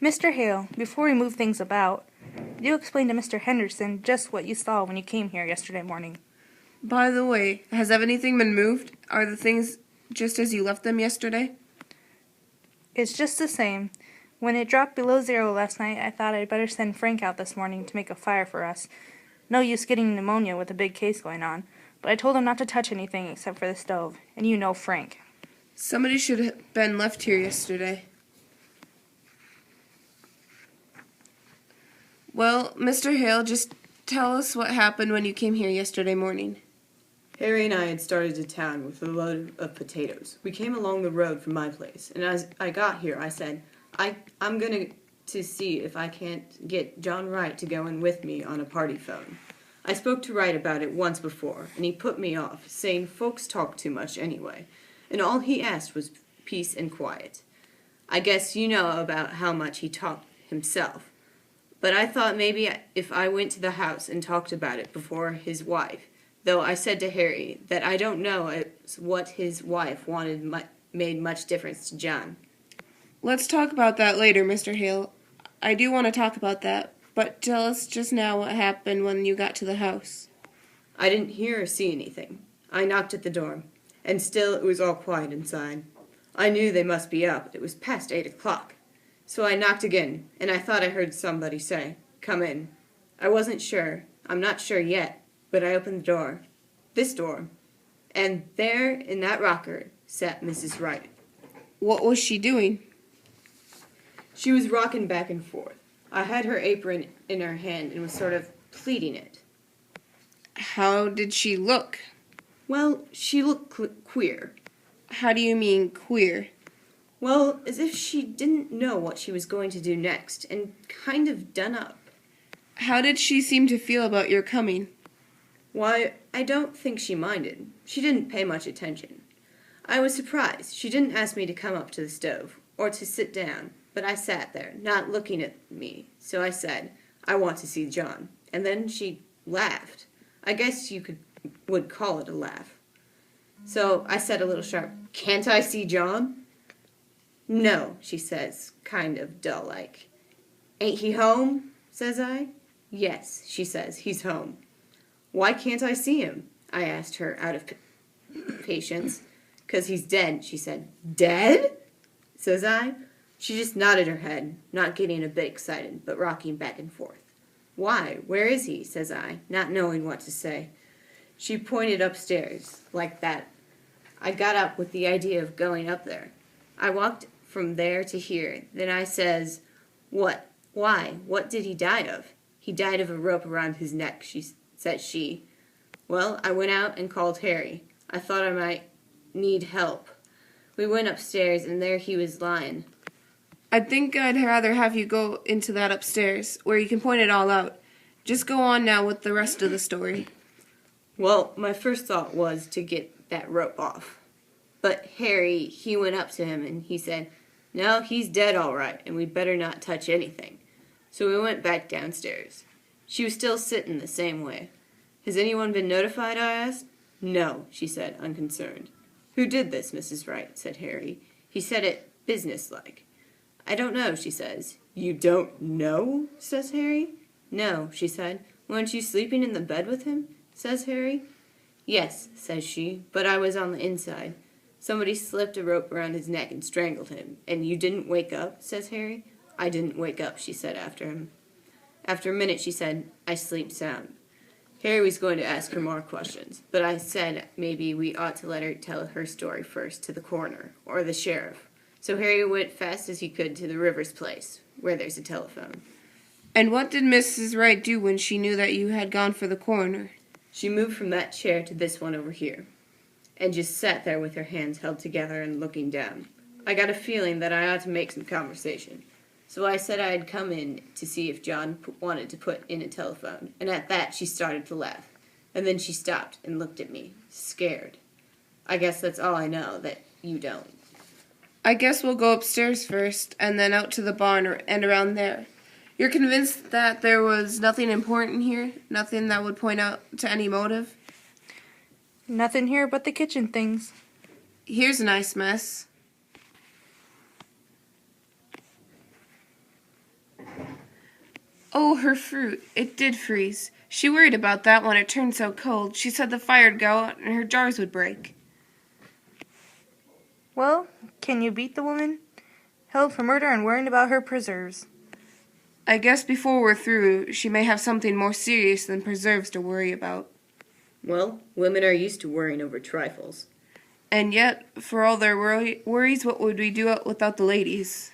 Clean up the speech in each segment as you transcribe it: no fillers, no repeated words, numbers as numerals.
Mr. Hale, before we move things about, you explain to Mr. Henderson just what you saw when you came here yesterday morning. By the way, has anything been moved? Are the things just as you left them yesterday? It's just the same. When it dropped below 0 last night, I thought I'd better send Frank out this morning to make a fire for us. No use getting pneumonia with a big case going on, but I told him not to touch anything except for the stove, and you know Frank. Somebody should have been left here yesterday. Well, Mr. Hale, just tell us what happened when you came here yesterday morning. Harry and I had started to town with a load of potatoes. We came along the road from my place, and as I got here, I said, I'm going to see if I can't get John Wright to go in with me on a party phone. I spoke to Wright about it once before, and he put me off, saying folks talk too much anyway, and all he asked was peace and quiet. I guess you know about how much he talked himself, but I thought maybe if I went to the house and talked about it before his wife, though I said to Harry that I don't know if what his wife wanted made much difference to John. Let's talk about that later, Mr. Hale. I do want to talk about that, but tell us just now what happened when you got to the house. I didn't hear or see anything. I knocked at the door, and still it was all quiet inside. I knew they must be up. It was past 8 o'clock. So I knocked again, and I thought I heard somebody say, "Come in." I wasn't sure. I'm not sure yet. But I opened the door, this door, and there in that rocker sat Mrs. Wright. What was she doing? She was rocking back and forth. I had her apron in her hand and was sort of pleating it. How did she look? Well, she looked queer. How do you mean queer? Well, as if she didn't know what she was going to do next, and kind of done up. How did she seem to feel about your coming? Why, I don't think she minded. She didn't pay much attention. I was surprised. She didn't ask me to come up to the stove, or to sit down, but I sat there, not looking at me, so I said, "I want to see John." And then she laughed. I guess you would call it a laugh. So I said a little sharp, "Can't I see John?" "No," she says, kind of dull-like. "Ain't he home?" says I. "Yes," she says, "he's home." "Why can't I see him?" I asked her out of patience. "'Cause he's dead," she said. "Dead?" says I. She just nodded her head, not getting a bit excited, but rocking back and forth. "Why, where is he?" says I, not knowing what to say. She pointed upstairs, like that. I got up with the idea of going up there. I walked from there to here. Then I says, "What? Why? What did he die of?" "He died of a rope around his neck," said she. Well, I went out and called Harry. I thought I might need help. We went upstairs, and there he was lying. I think I'd rather have you go into that upstairs, where you can point it all out. Just go on now with the rest of the story. Well, my first thought was to get that rope off. But Harry, he went up to him, and he said, "No, he's dead all right, and we'd better not touch anything." So we went back downstairs. She was still sitting the same way. "Has anyone been notified?" I asked. "No," she said, unconcerned. "Who did this, Mrs. Wright?" said Harry. He said it businesslike. "I don't know," she says. "You don't know?" says Harry. "No," she said. "Weren't you sleeping in the bed with him?" says Harry. "Yes," says she, "but I was on the inside. Somebody slipped a rope around his neck and strangled him. And you didn't wake up?" says Harry. "I didn't wake up," she said after him. After a minute, she said, "I sleep sound." Harry was going to ask her more questions, but I said maybe we ought to let her tell her story first to the coroner or the sheriff. So Harry went fast as he could to the Rivers place, where there's a telephone. And what did Mrs. Wright do when she knew that you had gone for the coroner? She moved from that chair to this one over here, and just sat there with her hands held together and looking down. I got a feeling that I ought to make some conversation. So I said I'd come in to see if John wanted to put in a telephone, and at that she started to laugh. And then she stopped and looked at me, scared. I guess that's all I know that you don't. I guess we'll go upstairs first, and then out to the barn and around there. You're convinced that there was nothing important here? Nothing that would point out to any motive? Nothing here but the kitchen things. Here's a nice mess. Oh, her fruit. It did freeze. She worried about that when it turned so cold. She said the fire'd go out and her jars would break. Well, can you beat the woman? Held for murder and worrying about her preserves. I guess before we're through, she may have something more serious than preserves to worry about. Well, women are used to worrying over trifles. And yet, for all their worries, what would we do without the ladies?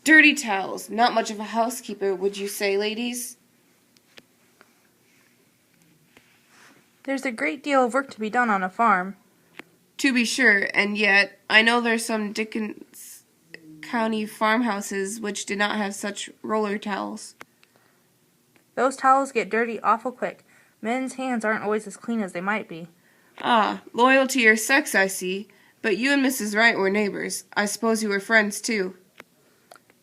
Dirty towels. Not much of a housekeeper, would you say, ladies? There's a great deal of work to be done on a farm. To be sure, and yet, I know there's some Dickens County farmhouses which did not have such roller towels. Those towels get dirty awful quick. Men's hands aren't always as clean as they might be. Ah, loyal to your sex, I see. But you and Mrs. Wright were neighbors. I suppose you were friends, too.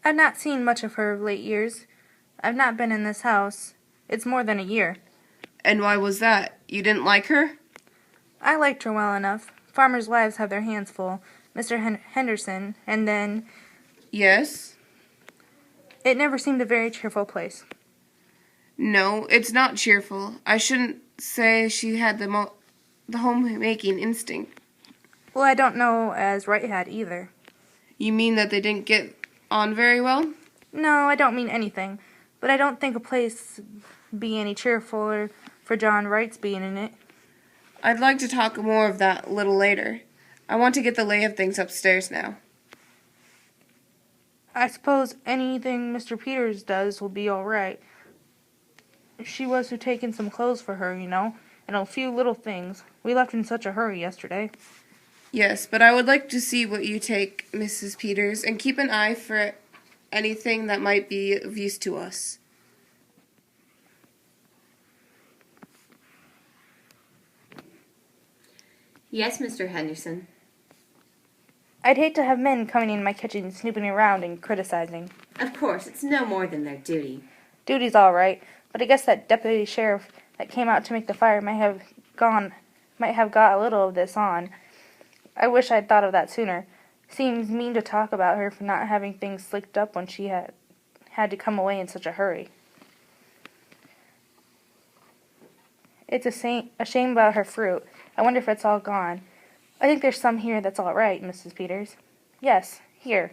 I've not seen much of her of late years. I've not been in this house. It's more than a year. And why was that? You didn't like her? I liked her well enough. Farmers' wives have their hands full. Mr. Henderson, and then... Yes? It never seemed a very cheerful place. No, it's not cheerful. I shouldn't say she had the homemaking instinct. Well, I don't know as Wright had either. You mean that they didn't get on very well? No, I don't mean anything. But I don't think a place be any cheerfuler for John Wright's being in it. I'd like to talk more of that a little later. I want to get the lay of things upstairs now. I suppose anything Mr. Peters does will be all right. She was to take in some clothes for her, you know, and a few little things. We left in such a hurry yesterday. Yes, but I would like to see what you take, Mrs. Peters, and keep an eye for anything that might be of use to us. Yes, Mr. Henderson. I'd hate to have men coming in my kitchen snooping around and criticizing. Of course, it's no more than their duty. Duty's all right, but I guess that deputy sheriff that came out to make the fire might have got a little of this on. I wish I'd thought of that sooner. Seems mean to talk about her for not having things slicked up when she had to come away in such a hurry. It's a shame about her fruit. I wonder if it's all gone. I think there's some here that's all right, Mrs. Peters. Yes, here.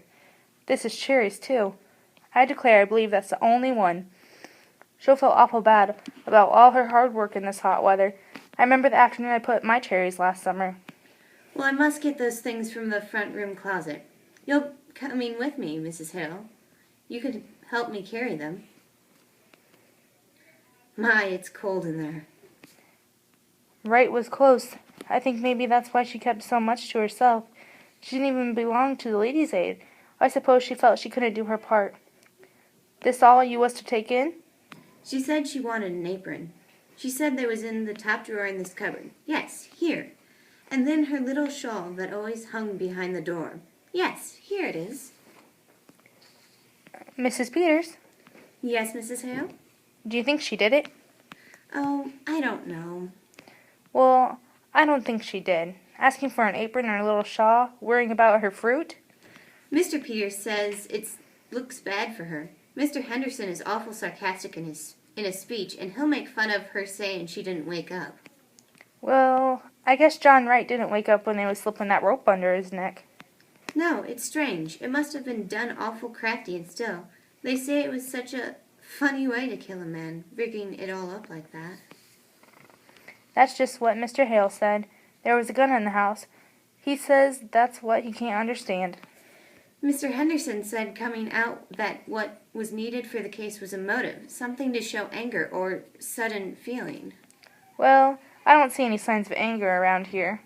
This is cherries, too. I declare I believe that's the only one. She'll feel awful bad about all her hard work in this hot weather. I remember the afternoon I put my cherries last summer. Well, I must get those things from the front room closet. You'll come in with me, Mrs. Hale. You could help me carry them. My, it's cold in there. Wright was close. I think maybe that's why she kept so much to herself. She didn't even belong to the Ladies' Aid. I suppose she felt she couldn't do her part. This all you was to take in? She said she wanted an apron. She said there was in the top drawer in this cupboard. Yes, here. And then her little shawl that always hung behind the door. Yes, here it is. Mrs. Peters, Yes, Mrs. Hale? do you think she did it? Oh, I don't know. Well, I don't think she did. Asking for an apron and a little shawl, worrying about her fruit? Mr. Peters says it looks bad for her. Mr. Henderson is awful sarcastic in his speech, and he'll make fun of her saying she didn't wake up. Well, I guess John Wright didn't wake up when they was slipping that rope under his neck. No, it's strange. It must have been done awful crafty and still. They say it was such a funny way to kill a man, rigging it all up like that. That's just what Mr. Hale said. There was a gun in the house. He says that's what he can't understand. Mr. Henderson said coming out that what was needed for the case was a motive, something to show anger or sudden feeling. Well, I don't see any signs of anger around here.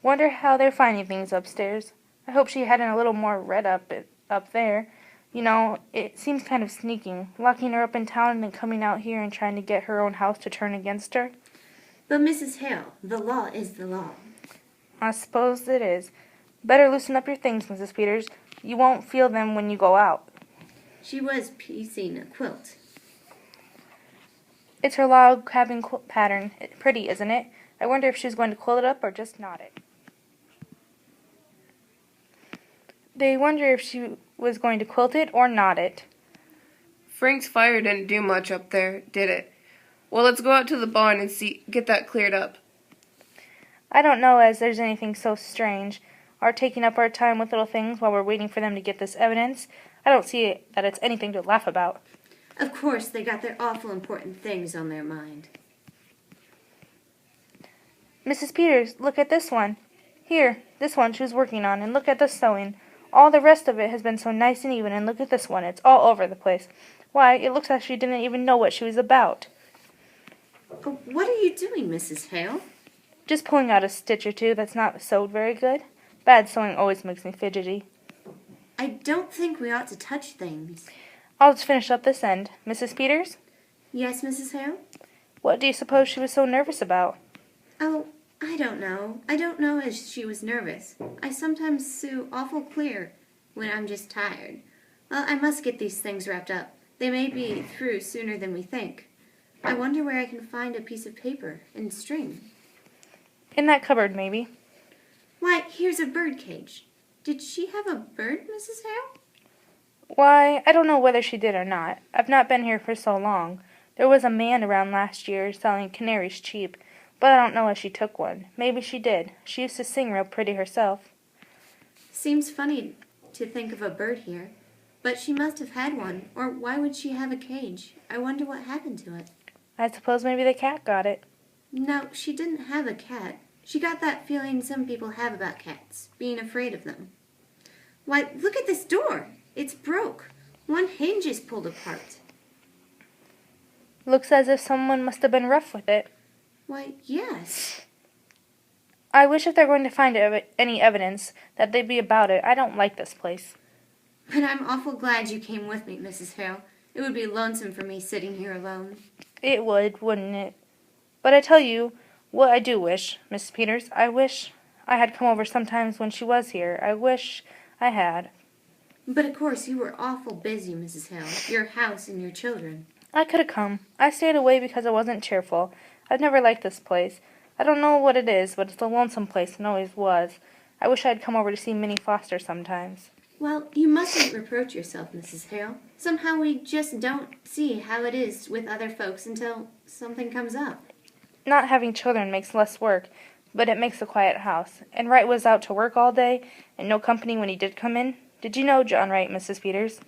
Wonder how they're finding things upstairs. I hope she hadn't a little more red up there. You know, it seems kind of sneaking, locking her up in town and then coming out here and trying to get her own house to turn against her. But Mrs. Hale, the law is the law. I suppose it is. Better loosen up your things, Mrs. Peters. You won't feel them when you go out. She was piecing a quilt. It's her log cabin quilt pattern. Pretty, isn't it? I wonder if she's going to quilt it up or just knot it. They wonder if she was going to quilt it or knot it. Frank's fire didn't do much up there, did it? Well, let's go out to the barn and get that cleared up. I don't know as there's anything so strange. Our taking up our time with little things while we're waiting for them to get this evidence. I don't see that it's anything to laugh about. Of course, they got their awful important things on their mind. Mrs. Peters, look at this one. Here, this one she was working on, and look at the sewing. All the rest of it has been so nice and even, and look at this one. It's all over the place. Why, it looks like she didn't even know what she was about. Oh, what are you doing, Mrs. Hale? Just pulling out a stitch or two that's not sewed very good. Bad sewing always makes me fidgety. I don't think we ought to touch things. I'll just finish up this end. Mrs. Peters, Yes, Mrs. Hale? what do you suppose she was so nervous about? Oh, I don't know. I don't know as she was nervous. I sometimes sew awful clear when I'm just tired. Well, I must get these things wrapped up. They may be through sooner than we think. I wonder where I can find a piece of paper and string. In that cupboard, maybe. Why, here's a bird cage. Did she have a bird, Mrs. Hale? Why, I don't know whether she did or not. I've not been here for so long. There was a man around last year selling canaries cheap, but I don't know if she took one. Maybe she did. She used to sing real pretty herself. Seems funny to think of a bird here. But she must have had one, or why would she have a cage? I wonder what happened to it. I suppose maybe the cat got it. No, she didn't have a cat. She got that feeling some people have about cats, being afraid of them. Why, look at this door. It's broke. One hinge is pulled apart. Looks as if someone must have been rough with it. Why, yes. I wish if they're going to find any evidence that they'd be about it. I don't like this place. But I'm awful glad you came with me, Mrs. Hale. It would be lonesome for me sitting here alone. It would, wouldn't it? But I tell you what I do wish, Mrs. Peters. I wish I had come over sometimes when she was here. I wish I had. But of course you were awful busy, Mrs. Hale. Your house and your children. I could have come. I stayed away because I wasn't cheerful. I've never liked this place. I don't know what it is, but it's a lonesome place and always was. I wish I'd come over to see Minnie Foster sometimes. Well, you mustn't reproach yourself, Mrs. Hale. Somehow we just don't see how it is with other folks until something comes up. Not having children makes less work, but it makes a quiet house. And Wright was out to work all day, and no company when he did come in. Did you know John Wright, Mrs. Peters?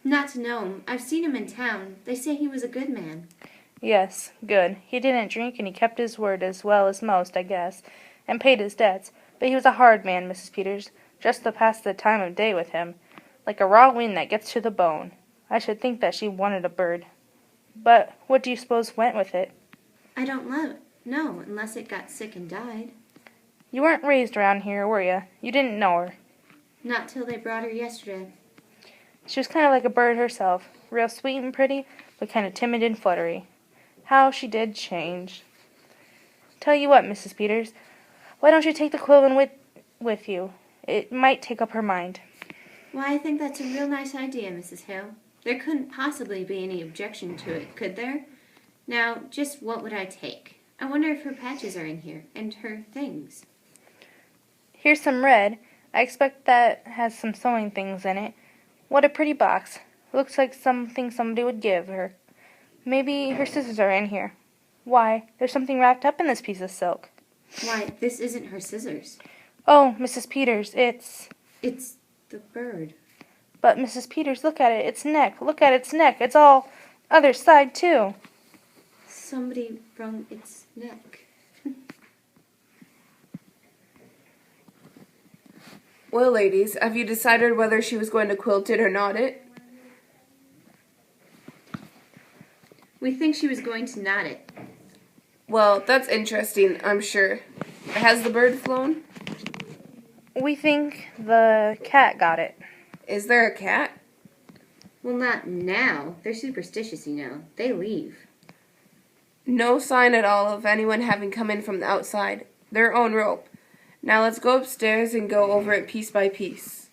Not to know him. I've seen him in town. They say he was a good man. Yes, good. He didn't drink, and he kept his word as well as most, I guess, and paid his debts. But he was a hard man, Mrs. Peters, just to pass the time of day with him, like a raw wind that gets to the bone. I should think that she wanted a bird. But what do you suppose went with it? I don't know, unless it got sick and died. You weren't raised around here, were you? You didn't know her. Not till they brought her yesterday. She was kind of like a bird herself, real sweet and pretty, but kind of timid and fluttery. How she did change. Tell you what, Mrs. Peters, why don't you take the quill with you? It might take up her mind. Why, I think that's a real nice idea, Mrs. Hale. There couldn't possibly be any objection to it, could there? Now, just what would I take? I wonder if her patches are in here, and her things. Here's some red. I expect that has some sewing things in it. What a pretty box. Looks like something somebody would give her. Maybe her scissors are in here. Why, there's something wrapped up in this piece of silk. Why, this isn't her scissors. Oh, Mrs. Peters, it's... It's the bird. But, Mrs. Peters, look at it. Its neck. Look at its neck. It's all other side, too. Somebody wrung its neck. Well, ladies, have you decided whether she was going to quilt it or knot it? We think she was going to knot it. Well, that's interesting, I'm sure. Has the bird flown? We think the cat got it. Is there a cat? Well, not now. They're superstitious, you know. They leave. No sign at all of anyone having come in from the outside. Their own rope. Now let's go upstairs and go over it piece by piece.